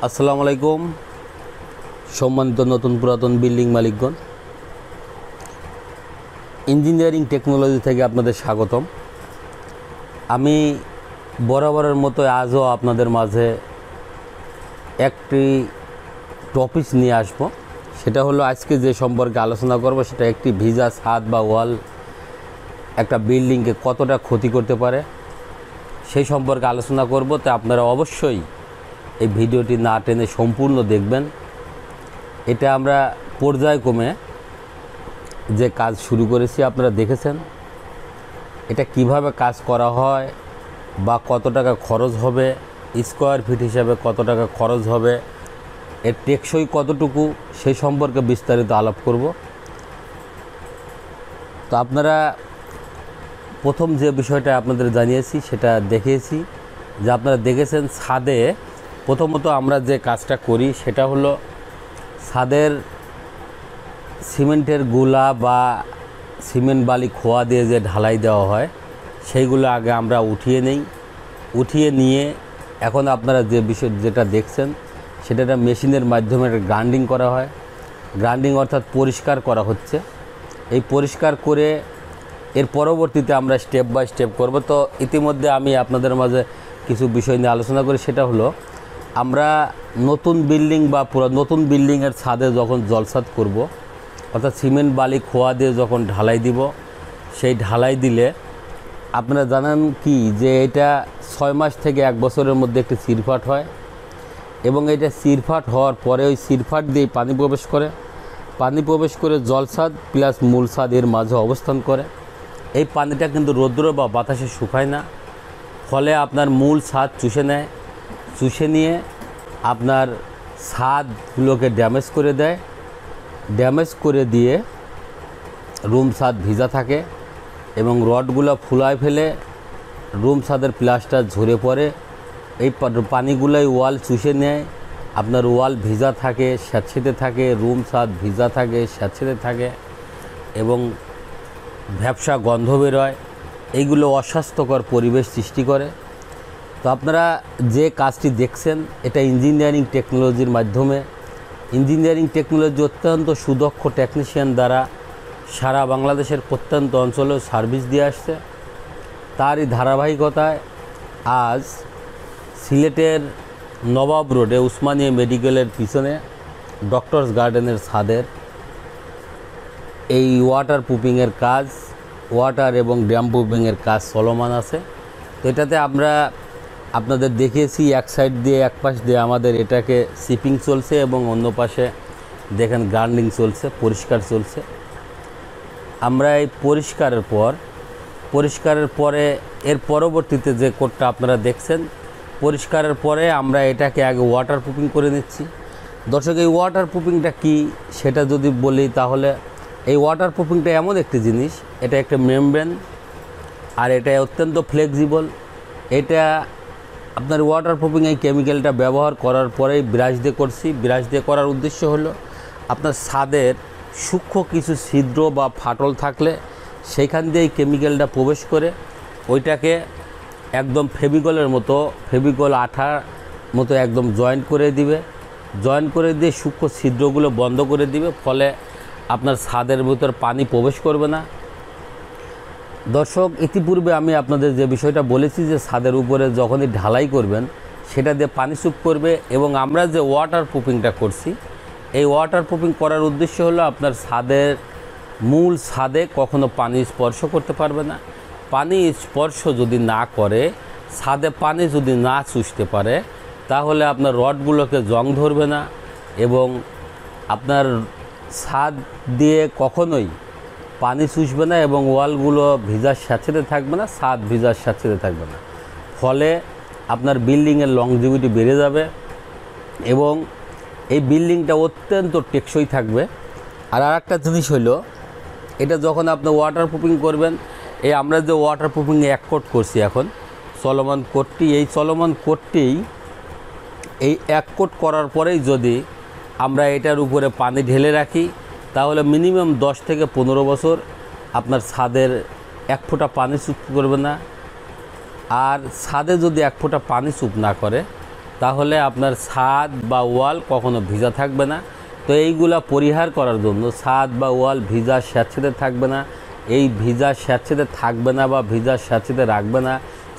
আসসালামু আলাইকুম সম্মানিত নতুন পুরাতন বিল্ডিং মালিকগণ, ইঞ্জিনিয়ারিং টেকনোলজি থেকে আপনাদের স্বাগতম। আমি বরাবরের মতো আজও আপনাদের মাঝে একটি টপিক নিয়ে আসব। সেটা হলো আজকে যে সম্পর্কে আলোচনা করব সেটা একটি ভিজা ছাদ বা ওয়াল একটা বিল্ডিংকে কতটা ক্ষতি করতে পারে সেই সম্পর্কে আলোচনা করব। তো আপনারা অবশ্যই এই ভিডিওটি না টেনে সম্পূর্ণ দেখবেন। এটা আমরা পর্যায়ক্রমে যে কাজ শুরু করেছি আপনারা দেখেছেন। এটা কিভাবে কাজ করা হয় বা কত টাকা খরচ হবে, স্কোয়ার ফিট হিসাবে কত টাকা খরচ হবে, এর টেকসই কতটুকু সেই সম্পর্কে বিস্তারিত আলাপ করব। তো আপনারা প্রথম যে বিষয়টা আপনাদের জানিয়েছি সেটা দেখিয়েছি যে আপনারা দেখেছেন ছাদে প্রথমত আমরা যে কাজটা করি সেটা হলো ছাদের সিমেন্টের গুলা বা সিমেন্ট বালি খোয়া দিয়ে যে ঢালাই দেওয়া হয় সেইগুলো আগে আমরা উঠিয়ে নিয়ে এখন আপনারা যে বিষয় যেটা দেখছেন সেটা মেশিনের মাধ্যমে গ্রাইন্ডিং করা হয়। গ্রাইন্ডিং অর্থাৎ পরিষ্কার করা হচ্ছে। এই পরিষ্কার করে এর পরবর্তীতে আমরা স্টেপ বাই স্টেপ করব। তো ইতিমধ্যে আমি আপনাদের মাঝে কিছু বিষয় নিয়ে আলোচনা করি। সেটা হলো আমরা নতুন বিল্ডিং বা পুরো নতুন বিল্ডিংয়ের ছাদে যখন জলসাদ করব, অর্থাৎ সিমেন্ট বালি খোয়া দিয়ে যখন ঢালাই দিব, সেই ঢালাই দিলে আপনারা জানেন কি যে এটা 6 মাস থেকে 1 বছরের মধ্যে একটি সিরফাট হয় এবং এটা সিরফাট হওয়ার পরে ওই সিরফাট দিয়ে পানি প্রবেশ করে জলসাদ প্লাস মূল ছাদ এর মাঝে অবস্থান করে। এই পানিটা কিন্তু রৌদ্র বা বাতাসে শুকায় না, ফলে আপনার মূল ছাদ চুষে নিয়ে আপনার ছাদগুলোকে ড্যামেজ করে দেয়। ড্যামেজ করে দিয়ে রুম ছাদ ভিজা থাকে এবং রডগুলো ফুলায় ফেলে রুম ছাদের প্লাস্টার ঝরে পড়ে। এই পানিগুলোই ওয়াল চুষে নেয়। আপনার ওয়াল ভিজা থাকে, স্যাঁতসেঁতে থাকে, রুম ছাদ ভিজা থাকে, স্যাঁতসেঁতে থাকে এবং ভ্যাপসা গন্ধ বেরোয়। এইগুলো অস্বাস্থ্যকর পরিবেশ সৃষ্টি করে। তো আপনারা যে কাজটি দেখছেন এটা ইঞ্জিনিয়ারিং টেকনোলজির মাধ্যমে, ইঞ্জিনিয়ারিং টেকনোলজি অত্যন্ত সুদক্ষ টেকনিশিয়ান দ্বারা সারা বাংলাদেশের প্রত্যন্ত অঞ্চলেও সার্ভিস দিয়ে আসছে। তারই ধারাবাহিকতায় আজ সিলেটের নবাব রোডে উসমানিয়া মেডিকেলের পিছনে ডক্টরস গার্ডেনের ছাদের এই ওয়াটার প্রুফিংয়ের কাজ, ওয়াটার এবং ড্যাম প্রুফিংয়ের কাজ চলমান আছে। তো এটাতে আমরা আপনাদের দেখিয়েছি এক সাইড দিয়ে এক পাশ দিয়ে আমাদের এটাকে শিপিং চলছে এবং অন্য পাশে দেখেন গ্রাইন্ডিং চলছে, পরিষ্কার চলছে। আমরা এই পরিষ্কারের পরে এর পরবর্তীতে যে কোডটা আপনারা দেখছেন, পরিষ্কারের পরে আমরা এটাকে আগে ওয়াটার প্রুফিং করে নিচ্ছি। দর্শক, এই ওয়াটার প্রুফিংটা কি সেটা যদি বলি তাহলে এই ওয়াটার প্রুফিংটা এমন একটি জিনিস, এটা একটা মেমব্রেন আর এটা অত্যন্ত ফ্লেক্সিবল। এটা আপনার ওয়াটার প্রুফিং এই কেমিক্যালটা ব্যবহার করার পরেই ব্রাশ দিয়ে করার উদ্দেশ্য হলো আপনার ছাদের সূক্ষ্ম কিছু ছিদ্র বা ফাটল থাকলে সেইখান দিয়ে এই কেমিক্যালটা প্রবেশ করে ওইটাকে একদম ফেভিকল আঠার মতো একদম জয়েন্ট করে দিয়ে সূক্ষ্ম ছিদ্রগুলো বন্ধ করে দিবে, ফলে আপনার ছাদের ভিতর পানি প্রবেশ করবে না। দর্শক, ইতিপূর্বে আমি আপনাদের যে বিষয়টা বলেছি যে ছাদের উপরে যখনই ঢালাই করবেন সেটা দিয়ে পানি চুপ করবে এবং আমরা যে ওয়াটার প্রুফিংটা করছি এই ওয়াটার প্রুফিং করার উদ্দেশ্য হলো আপনার মূল ছাদে কখনো পানি স্পর্শ করতে পারবে না। পানি স্পর্শ যদি না করে, ছাদে পানি যদি না চুষতে পারে, তাহলে আপনার রডগুলোকে জং ধরবে না এবং আপনার ছাদ দিয়ে কখনোই পানি চুষবে না এবং ওয়ালগুলো ভিজার স্যাঁতসেঁতে থাকবে না, ছাদ ভিজার স্যাঁতসেঁতে থাকবে না। ফলে আপনার বিল্ডিংয়ের লংজিভিটি বেড়ে যাবে এবং এই বিল্ডিংটা অত্যন্ত টেকসই থাকবে। আর একটা জিনিস হলো, এটা যখন আপনি ওয়াটার প্রুফিং করবেন, এই আমরা যে ওয়াটার প্রুফিংয়ে 1 কোট করছি এখন চলমান কোটটি, এই চলমান কোটটি এই 1 কোট করার পরেই যদি আমরা এটার উপরে পানি ঢেলে রাখি তাহলে মিনিমাম 10 থেকে 15 বছর আপনার ছাদের 1 ফোঁটা পানি চুপ করবে না। আর ছাদে যদি 1 ফোঁটা পানি চুপ না করে তাহলে আপনার ছাদ বা ওয়াল কখনো ভিজা থাকবে না। তো এইগুলা পরিহার করার জন্য ছাদ বা ওয়াল ভিজা স্যাঁতসেঁতে থাকবে না, এই ভিজা স্যাঁতসেঁতে থাকবে না বা ভিজা স্যাঁতসেঁতে রাখবে না,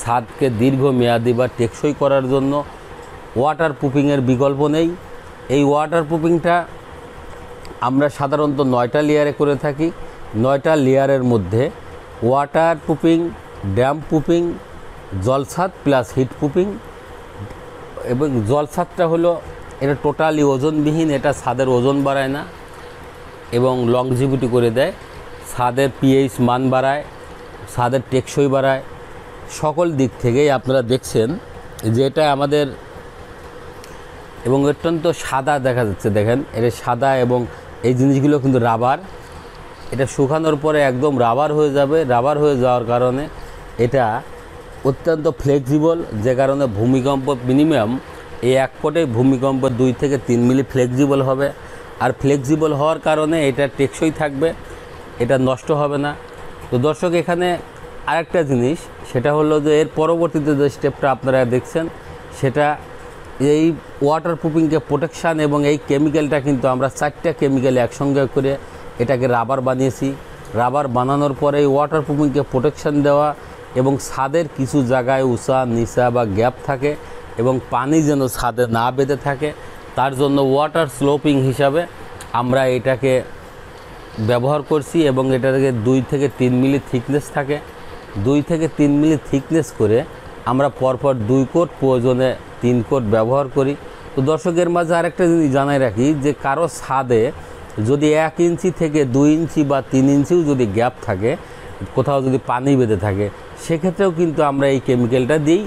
ছাদকে দীর্ঘমেয়াদী বা টেকসই করার জন্য ওয়াটার প্রুফিংয়ের বিকল্প নেই। এই ওয়াটার প্রুফিংটা আমরা সাধারণত 9টা লেয়ারে করে থাকি। 9টা লেয়ারের মধ্যে ওয়াটার প্রুফিং, ড্যাম প্রুফিং, জলছাদ প্লাস হিট প্রুফিং। এবং জলছাদটা হলো এটা টোটালি ওজনবিহীন, এটা ছাদের ওজন বাড়ায় না এবং লংজিভিটি করে দেয়, ছাদের পিএইচ মান বাড়ায়, ছাদের টেকসই বাড়ায়, সকল দিক থেকেই আপনারা দেখছেন যে এটা আমাদের এবং অত্যন্ত সাদা দেখা যাচ্ছে। দেখেন এটা সাদা এবং এই জিনিসগুলো কিন্তু রাবার, এটা শুকানোর পরে একদম রাবার হয়ে যাবে। রাবার হয়ে যাওয়ার কারণে এটা অত্যন্ত ফ্লেক্সিবল, যে কারণে ভূমিকম্প মিনিমাম এই 1 ফুটে ভূমিকম্প 2 থেকে 3 মিলি ফ্লেক্সিবল হবে। আর ফ্লেক্সিবল হওয়ার কারণে এটা টেকসই থাকবে, এটা নষ্ট হবে না। তো দর্শক এখানে আরেকটা জিনিস, সেটা হলো যে এর পরবর্তীতে যে স্টেপটা আপনারা দেখছেন সেটা এই ওয়াটার প্রুফিংকে প্রোটেকশান এবং এই কেমিক্যালটা কিন্তু আমরা 4টা কেমিক্যাল একসঙ্গে করে এটাকে রাবার বানিয়েছি। রাবার বানানোর পরে এই ওয়াটার প্রুফিংকে প্রোটেকশান দেওয়া এবং ছাদের কিছু জায়গায় উঁচা নিচা বা গ্যাপ থাকে এবং পানি যেন ছাদে না বেঁধে থাকে, তার জন্য ওয়াটার স্লোপিং হিসাবে আমরা এটাকে ব্যবহার করছি। এবং এটাকে 2 থেকে 3 মিলি থিকনেস থাকে, 2 থেকে 3 মিলি থিকনেস করে আমরা পরপর 2 কোট, প্রয়োজনে 3 কোট ব্যবহার করি। তো দর্শকের মাঝে আরেকটা জিনিস জানাই রাখি যে কারো ছাদে যদি 1 ইঞ্চি থেকে 2 ইঞ্চি বা 3 ইঞ্চিও যদি গ্যাপ থাকে, কোথাও যদি পানি বেঁধে থাকে, সেক্ষেত্রেও কিন্তু আমরা এই কেমিক্যালটা দিই,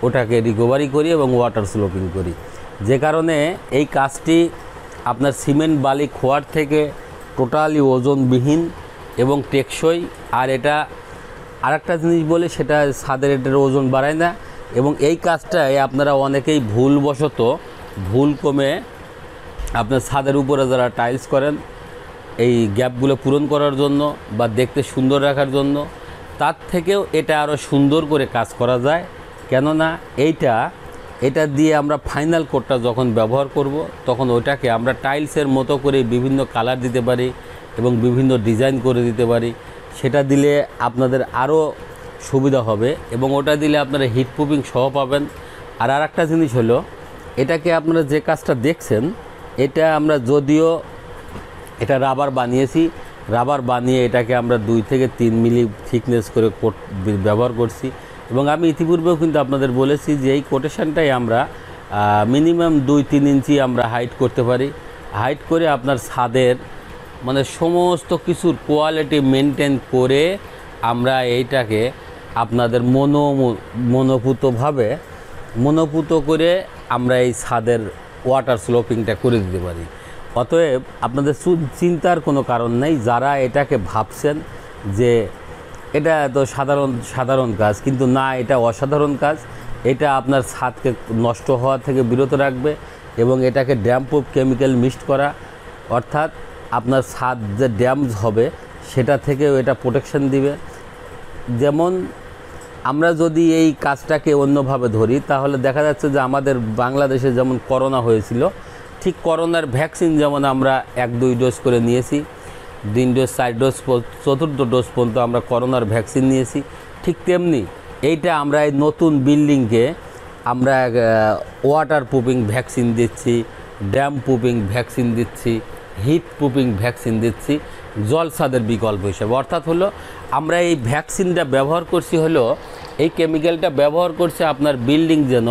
ওটাকে রিকভারি করি এবং ওয়াটার স্লোপিং করি। যে কারণে এই কাজটি আপনার সিমেন্ট বালি খোয়ার থেকে টোটালি ওজনবিহীন এবং টেকসই। আর এটা আরেকটা জিনিস বলে, সেটা ছাদের এটার ওজন বাড়ায় না। এবং এই কাজটায় আপনারা অনেকেই ভুল কমে আপনার ছাদের উপরে যারা টাইলস করেন এই গ্যাপগুলো পূরণ করার জন্য বা দেখতে সুন্দর রাখার জন্য, তার থেকেও এটা আরও সুন্দর করে কাজ করা যায়। কেননা এটা দিয়ে আমরা ফাইনাল কোটটা যখন ব্যবহার করব, তখন ওইটাকে আমরা টাইলসের মতো করে বিভিন্ন কালার দিতে পারি এবং বিভিন্ন ডিজাইন করে দিতে পারি। সেটা দিলে আপনাদের আরও সুবিধা হবে এবং ওটা দিলে আপনারা হিট প্রুফিং সহ পাবেন। আর একটা জিনিস হলো, এটাকে আপনারা যে কাজটা দেখছেন, এটা আমরা যদিও এটা রাবার বানিয়েছি, রাবার বানিয়ে এটাকে আমরা 2 থেকে 3 মিলি থিকনেস করে কোট ব্যবহার করছি। এবং আমি ইতিপূর্বেও কিন্তু আপনাদের বলেছি যে এই কোটেশনটাই আমরা মিনিমাম 2-3 ইঞ্চি আমরা হাইট করতে পারি। হাইট করে আপনার ছাদের মানে সমস্ত কিছুর কোয়ালিটি মেনটেন করে আমরা এইটাকে আপনাদের মনোপুত করে আমরা এই ছাদের ওয়াটার স্লোপিংটা করে দিতে পারি। অতএব আপনাদের চিন্তার কোনো কারণ নেই। যারা এটাকে ভাবছেন যে এটা তো সাধারণ কাজ, কিন্তু না, এটা অসাধারণ কাজ। এটা আপনার ছাদকে নষ্ট হওয়া থেকে বিরত রাখবে এবং এটাকে ড্যাম প্রুফ কেমিক্যাল মিক্সড করা, অর্থাৎ আপনার ছাদ যে ড্যামেজ হবে সেটা থেকেও এটা প্রোটেকশন দিবে। যেমন আমরা যদি এই কাজটাকে অন্যভাবে ধরি, তাহলে দেখা যাচ্ছে যে আমাদের বাংলাদেশে যেমন করোনা হয়েছিল, ঠিক করোনার ভ্যাকসিন যেমন আমরা 1-2 ডোজ করে নিয়েছি, 3 ডোজ 4 ডোজ 4র্থ ডোজ পর্যন্ত আমরা করোনার ভ্যাকসিন নিয়েছি, ঠিক তেমনি এইটা আমরা এই নতুন বিল্ডিংকে আমরা ওয়াটার প্রুফিং ভ্যাকসিন দিচ্ছি, ড্যাম প্রুফিং ভ্যাকসিন দিচ্ছি, হিট প্রুফিং ভ্যাকসিন দিচ্ছি জলছাদের বিকল্প হিসেবে। অর্থাৎ হলো আমরা এই ভ্যাকসিনটা ব্যবহার করছি, হলো এই কেমিক্যালটা ব্যবহার করছে আপনার বিল্ডিং যেন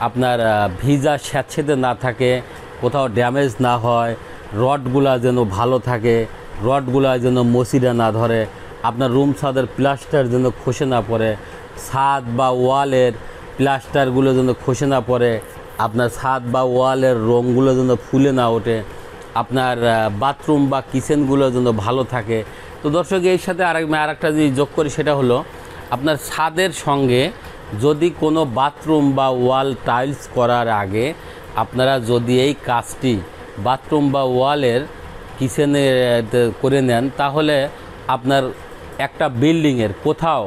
আপনার ভিজা স্যাঁতসেঁতে না থাকে, কোথাও ড্যামেজ না হয়, রডগুলা যেন ভালো থাকে, রডগুলা যেন মশিরা না ধরে, আপনার রুম ছাদের প্লাস্টার যেন খসে না পড়ে, ছাদ বা ওয়ালের প্লাস্টারগুলো যেন খসে না পড়ে, আপনার ছাদ বা ওয়ালের রঙগুলো যেন ফুলে না ওঠে, আপনার বাথরুম বা কিচেনগুলো যেন ভালো থাকে। তো দর্শক, এর সাথে আরেকটা জিনিস যোগ করি, সেটা হলো আপনার ছাদের সঙ্গে যদি কোনো বাথরুম বা ওয়াল টাইলস করার আগে আপনারা যদি এই কাজটি বাথরুম বা ওয়ালের কিচেনে করে নেন, তাহলে আপনার একটা বিল্ডিংয়ের কোথাও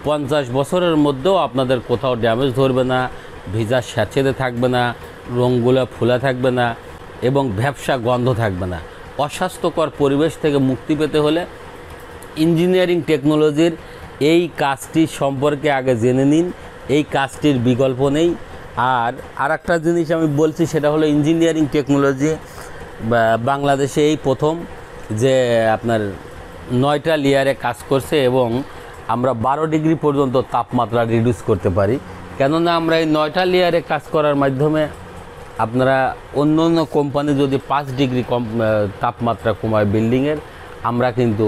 50 বছরের মধ্যেও আপনাদের কোথাও ড্যামেজ ধরবে না, ভিজা স্যাঁচেতে থাকবে না, রঙগুলো ফুলা থাকবে না এবং ভ্যাপসা গন্ধ থাকবে না। অস্বাস্থ্যকর পরিবেশ থেকে মুক্তি পেতে হলে ইঞ্জিনিয়ারিং টেকনোলজির এই কাজটি সম্পর্কে আগে জেনে নিন। এই কাজটির বিকল্প নেই। আর একটা জিনিস আমি বলছি, সেটা হলো ইঞ্জিনিয়ারিং টেকনোলজি বাংলাদেশে এই প্রথম যে আপনার 9টা লেয়ারে কাজ করছে এবং আমরা 12 ডিগ্রি পর্যন্ত তাপমাত্রা রিডিউস করতে পারি। কেননা আমরা এই 9টা লেয়ারে কাজ করার মাধ্যমে আপনারা অন্য অন্য কোম্পানি যদি 5 ডিগ্রি কম তাপমাত্রা কমায় বিল্ডিংয়ের, আমরা কিন্তু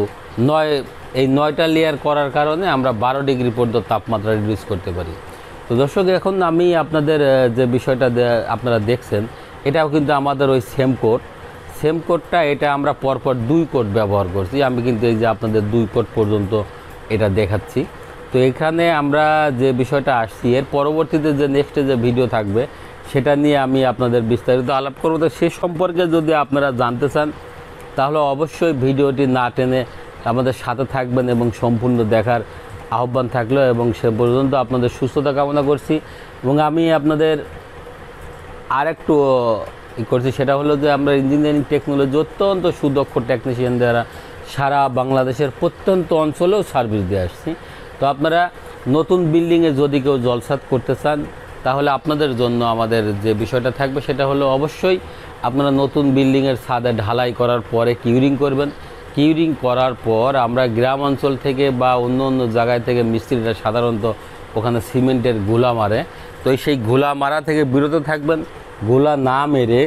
9টা লেয়ার করার কারণে আমরা 12 ডিগ্রি পর্যন্ত তাপমাত্রা রিডিউস করতে পারি। তো দর্শক, এখন আমি আপনাদের যে বিষয়টা আপনারা দেখছেন, এটাও কিন্তু আমাদের ওই সেম কোডটা এটা আমরা পরপর 2 কোড ব্যবহার করছি। আমি কিন্তু এই যে আপনাদের 2 কোড পর্যন্ত এটা দেখাচ্ছি। তো এখানে আমরা যে বিষয়টা আসছি, এর পরবর্তীতে যে নেক্সটে যে ভিডিও থাকবে সেটা নিয়ে আমি আপনাদের বিস্তারিত আলাপ করব। তো সে সম্পর্কে যদি আপনারা জানতে চান তাহলে অবশ্যই ভিডিওটি না টেনে আমাদের সাথে থাকবেন এবং সম্পূর্ণ দেখার আহ্বান থাকলো। এবং সে পর্যন্ত আপনাদের সুস্থতা কামনা করছি। এবং আমি আপনাদের আরেকটু করছি, সেটা হলো যে আমরা ইঞ্জিনিয়ারিং টেকনোলজি অত্যন্ত সুদক্ষ টেকনিশিয়ান দ্বারা সারা বাংলাদেশের প্রত্যন্ত অঞ্চলেও সার্ভিস দিয়ে আসছি। তো আপনারা নতুন বিল্ডিংয়ে যদি কেউ জলসাত করতে চান তাহলে আপনাদের জন্য আমাদের যে বিষয়টা থাকবে সেটা হলো অবশ্যই আপনারা নতুন বিল্ডিংয়ের ছাদে ঢালাই করার পরে কিউরিং করবেন। কিউরিং করার পর আমরা গ্রাম অঞ্চল থেকে বা অন্য অন্য জায়গায় থেকে মিস্ত্রিরা সাধারণত ওখানে সিমেন্টের গোলা মারে। তো সেই গোলা মারা থেকে বিরত থাকবেন। গোলা না মেরে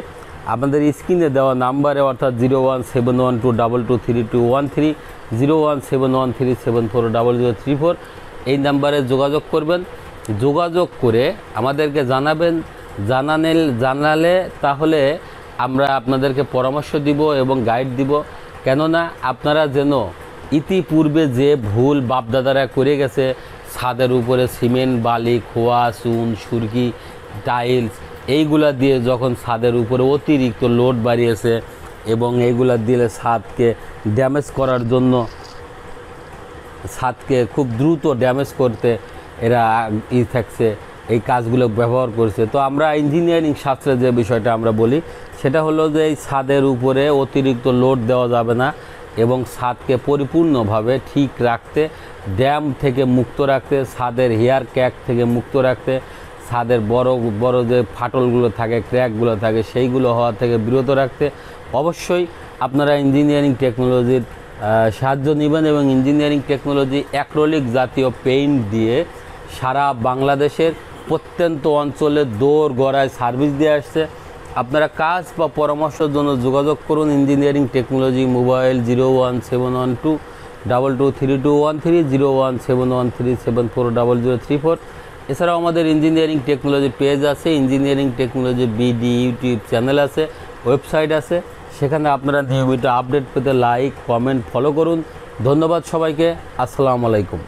আপনাদের স্ক্রিনে দেওয়া নাম্বারে, অর্থাৎ 017122232213, 017137400034 এই নাম্বারে যোগাযোগ করবেন। যোগাযোগ করে আমাদেরকে জানালে তাহলে আমরা আপনাদেরকে পরামর্শ দিব এবং গাইড দিব। কেননা আপনারা যেন ইতিপূর্বে যে ভুল বাপদাদারা করে গেছে, ছাদের উপরে সিমেন্ট, বালি, খোয়া, চুন, সুরকি, টাইলস এইগুলা দিয়ে যখন ছাদের উপরে অতিরিক্ত লোড বাড়িয়েছে এবং এইগুলা দিলে ছাদকে ড্যামেজ করার জন্য, ছাদকে খুব দ্রুত ড্যামেজ করতে এরা থাকছে, এই কাজগুলো ব্যবহার করছে। তো আমরা ইঞ্জিনিয়ারিং শাস্ত্রে যে বিষয়টা আমরা বলি সেটা হলো যে এই ছাদের উপরে অতিরিক্ত লোড দেওয়া যাবে না এবং ছাদকে পরিপূর্ণভাবে ঠিক রাখতে, ড্যাম থেকে মুক্ত রাখতে, ছাদের হেয়ার ক্র্যাক থেকে মুক্ত রাখতে, ছাদের বড় বড় যে ফাটলগুলো থাকে, ক্র্যাকগুলো থাকে, সেইগুলো হওয়া থেকে বিরত রাখতে অবশ্যই আপনারা ইঞ্জিনিয়ারিং টেকনোলজির সাহায্য নেবেন। এবং ইঞ্জিনিয়ারিং টেকনোলজি অ্যাক্রিলিক জাতীয় পেইন্ট দিয়ে সারা বাংলাদেশের প্রত্যন্ত অঞ্চলে দৌড় গড়ায় সার্ভিস দিয়ে আসছে। আপনারা কাজ বা পরামর্শের জন্য যোগাযোগ করুন ইঞ্জিনিয়ারিং টেকনোলজি, মোবাইল 01712232213, 01713740034। এছাড়াও আমাদের ইঞ্জিনিয়ারিং টেকনোলজি পেজ আছে, engineering technology BD YouTube channel আছে, ওয়েবসাইট আছে। সেখানে আপনারা নিয়মিত আপডেট পেতে লাইক, কমেন্ট, ফলো করুন। ধন্যবাদ সবাইকে। আসসালামু আলাইকুম।